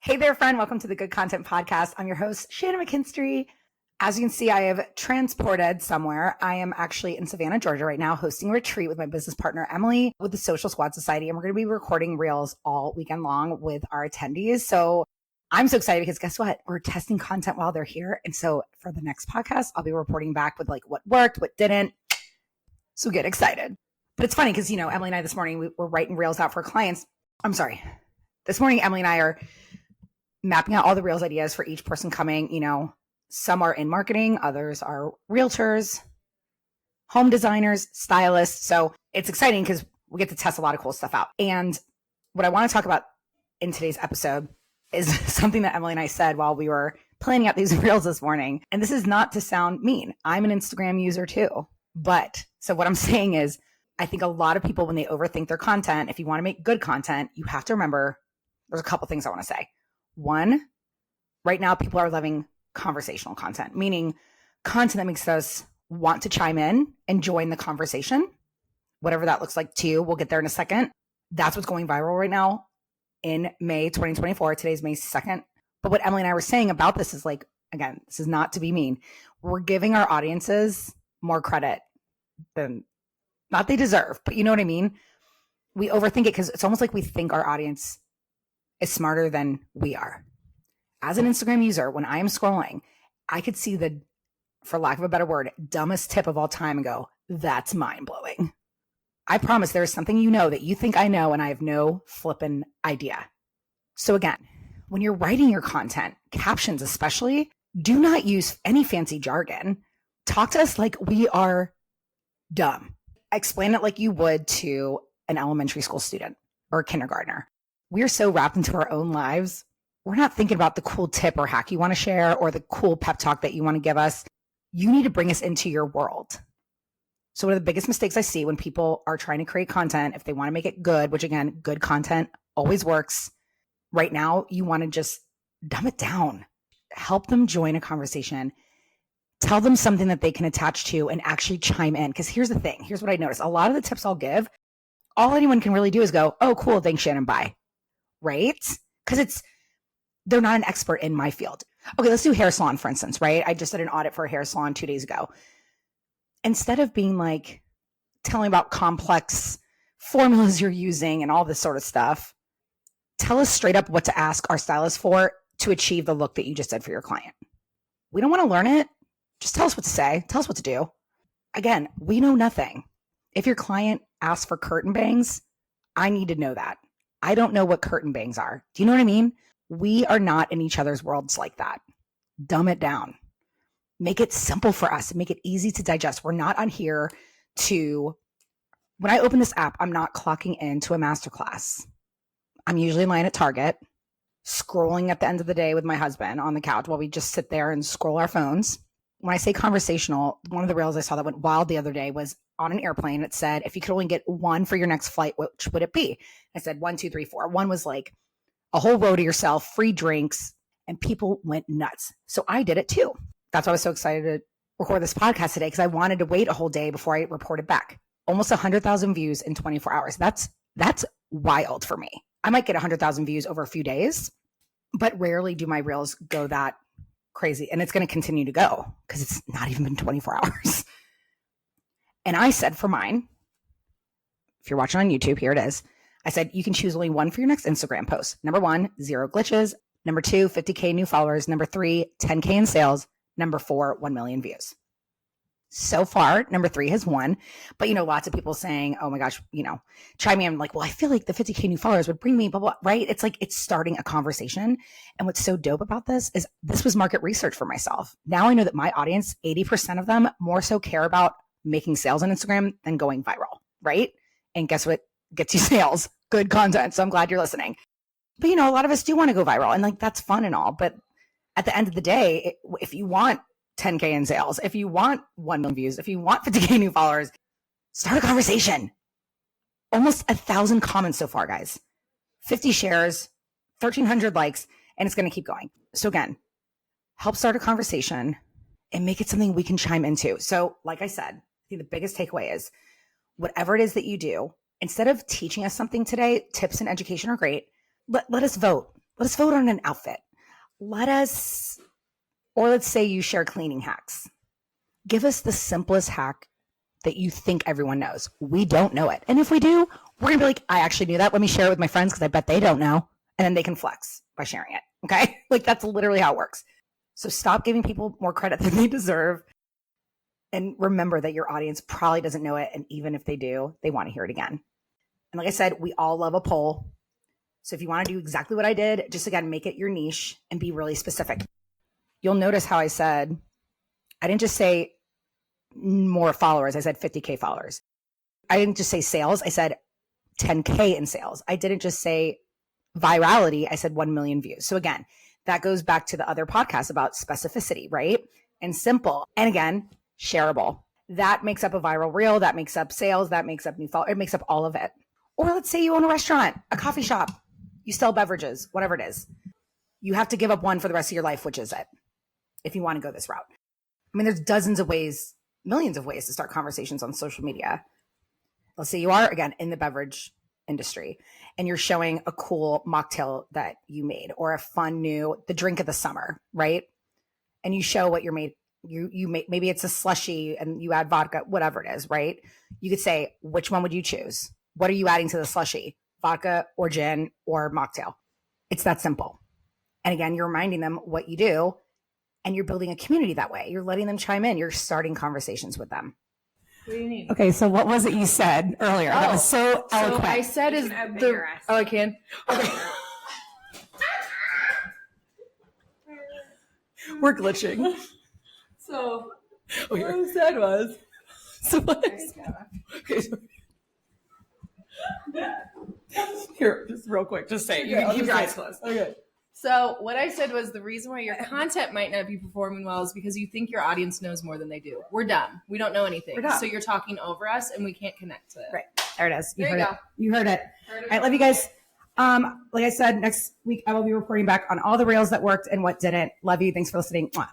Hey there, friend. Welcome to the Good Content Podcast. I'm your host, Shannon McKinstrie. As you can see, I have transported somewhere. I am actually in Savannah, Georgia right now, hosting a retreat with my business partner, Emily, with the Social Squad Society. And we're going to be recording reels all weekend long with our attendees. So I'm so excited because guess what? We're testing content while they're here. And so for the next podcast, I'll be reporting back with like what worked, what didn't. So get excited. But it's funny because, Emily and I this morning, we were writing reels out for clients. This morning, Emily and I are mapping out all the reels ideas for each person coming. Some are in marketing, others are realtors, home designers, stylists. So it's exciting because we get to test a lot of cool stuff out. And what I want to talk about in today's episode is something that Emily and I said while we were planning out these reels this morning. And this is not to sound mean. I'm an Instagram user too. So what I'm saying is, I think a lot of people, when they overthink their content, if you want to make good content, you have to remember there's a couple things I want to say. One, right now people are loving conversational content, meaning content that makes us want to chime in and join the conversation, whatever that looks like to you. We'll get there in a second. That's what's going viral right now in May 2024. Today's May 2nd. But what Emily and I were saying about this is like, again, this is not to be mean. We're giving our audiences more credit than not they deserve, but you know what I mean? We overthink it because it's almost like we think our audience is smarter than we are. As an Instagram user, when I am scrolling, I could see the, for lack of a better word, dumbest tip of all time and go, that's mind blowing. I promise there is something that you think I know and I have no flippin' idea. So again, when you're writing your content, captions especially, do not use any fancy jargon. Talk to us like we are dumb. Explain it like you would to an elementary school student or a kindergartner. We're so wrapped into our own lives. We're not thinking about the cool tip or hack you want to share or the cool pep talk that you want to give us. You need to bring us into your world. So one of the biggest mistakes I see when people are trying to create content, if they want to make it good, which again, good content always works. Right now, you want to just dumb it down. Help them join a conversation. Tell them something that they can attach to and actually chime in. Because here's the thing. Here's what I noticed. A lot of the tips I'll give, all anyone can really do is go, oh, cool. Thanks, Shannon. Bye. Right? Because they're not an expert in my field. Okay, let's do hair salon, for instance, right? I just did an audit for a hair salon 2 days ago. Instead of being like, telling about complex formulas you're using and all this sort of stuff, tell us straight up what to ask our stylist for to achieve the look that you just did for your client. We don't want to learn it. Just tell us what to say. Tell us what to do. Again, we know nothing. If your client asks for curtain bangs, I need to know that. I don't know what curtain bangs are. Do you know what I mean? We are not in each other's worlds like that. Dumb it down. Make it simple for us. Make it easy to digest. We're not on here to, when I open this app, I'm not clocking into a masterclass. I'm usually in line at Target, scrolling at the end of the day with my husband on the couch while we just sit there and scroll our phones. When I say conversational, one of the reels I saw that went wild the other day was on an airplane. It said, if you could only get one for your next flight, which would it be? I said, 1, 2, 3, 4. One was like a whole row to yourself, free drinks, and people went nuts. So I did it too. That's why I was so excited to record this podcast today because I wanted to wait a whole day before I reported back. Almost 100,000 views in 24 hours. That's wild for me. I might get 100,000 views over a few days, but rarely do my reels go that crazy. And it's going to continue to go because it's not even been 24 hours. And I said for mine, if you're watching on YouTube, here it is. I said, you can choose only one for your next Instagram post. Number 1, 0 glitches. Number 2, 50K new followers. Number 3, 10K in sales. Number 4, 1 million views. So far, number 3 has won. But, lots of people saying, oh my gosh, chime in like, well, I feel like the 50K new followers would bring me, blah, blah, right? It's like, it's starting a conversation. And what's so dope about this is this was market research for myself. Now I know that my audience, 80% of them more so care about making sales on Instagram than going viral, right? And guess what gets you sales? Good content. So I'm glad you're listening. But, a lot of us do want to go viral and like, that's fun and all. But at the end of the day, if you want 10K in sales, if you want 1 million views, if you want 50K new followers, start a conversation. Almost 1,000 comments so far, guys. 50 shares, 1,300 likes, and it's going to keep going. So again, help start a conversation and make it something we can chime into. So like I said, I think the biggest takeaway is whatever it is that you do, instead of teaching us something today, tips and education are great. Let us vote. Let us vote on an outfit. Let's say you share cleaning hacks. Give us the simplest hack that you think everyone knows. We don't know it. And if we do, we're going to be like, I actually knew that. Let me share it with my friends because I bet they don't know. And then they can flex by sharing it. Okay? Like that's literally how it works. So stop giving people more credit than they deserve. And remember that your audience probably doesn't know it. And even if they do, they want to hear it again. And like I said, we all love a poll. So if you want to do exactly what I did, just again, make it your niche and be really specific. You'll notice how I said, I didn't just say more followers. I said 50K followers. I didn't just say sales. I said 10K in sales. I didn't just say virality. I said 1 million views. So again, that goes back to the other podcast about specificity, right? And simple. And again, shareable. That makes up a viral reel. That makes up sales. That makes up new followers. It makes up all of it. Or let's say you own a restaurant, a coffee shop. You sell beverages, whatever it is. You have to give up one for the rest of your life. Which is it? If you want to go this route. I mean, there's dozens of ways, millions of ways to start conversations on social media. Let's say you are, again, in the beverage industry and you're showing a cool mocktail that you made or a fun the drink of the summer, right? And you show what you're made. You make, maybe it's a slushy and you add vodka, whatever it is, right? You could say, which one would you choose? What are you adding to the slushy? Vodka or gin or mocktail? It's that simple. And again, you're reminding them what you do and you're building a community that way. You're letting them chime in. You're starting conversations with them. What do you need? Okay, so what was it you said earlier? That was so eloquent. So I said is the... Oh, I can? Okay. We're glitching. So what I said was... So what I said... Okay, so... Here, just real quick, just say it. You can keep your eyes closed. Okay. So what I said was the reason why your content might not be performing well is because you think your audience knows more than they do. We're dumb. We don't know anything. So you're talking over us and we can't connect to it. Right. There it is. You heard it. You heard it. All right, love you guys. Like I said, next week I will be reporting back on all the rails that worked and what didn't. Love you. Thanks for listening. Mwah.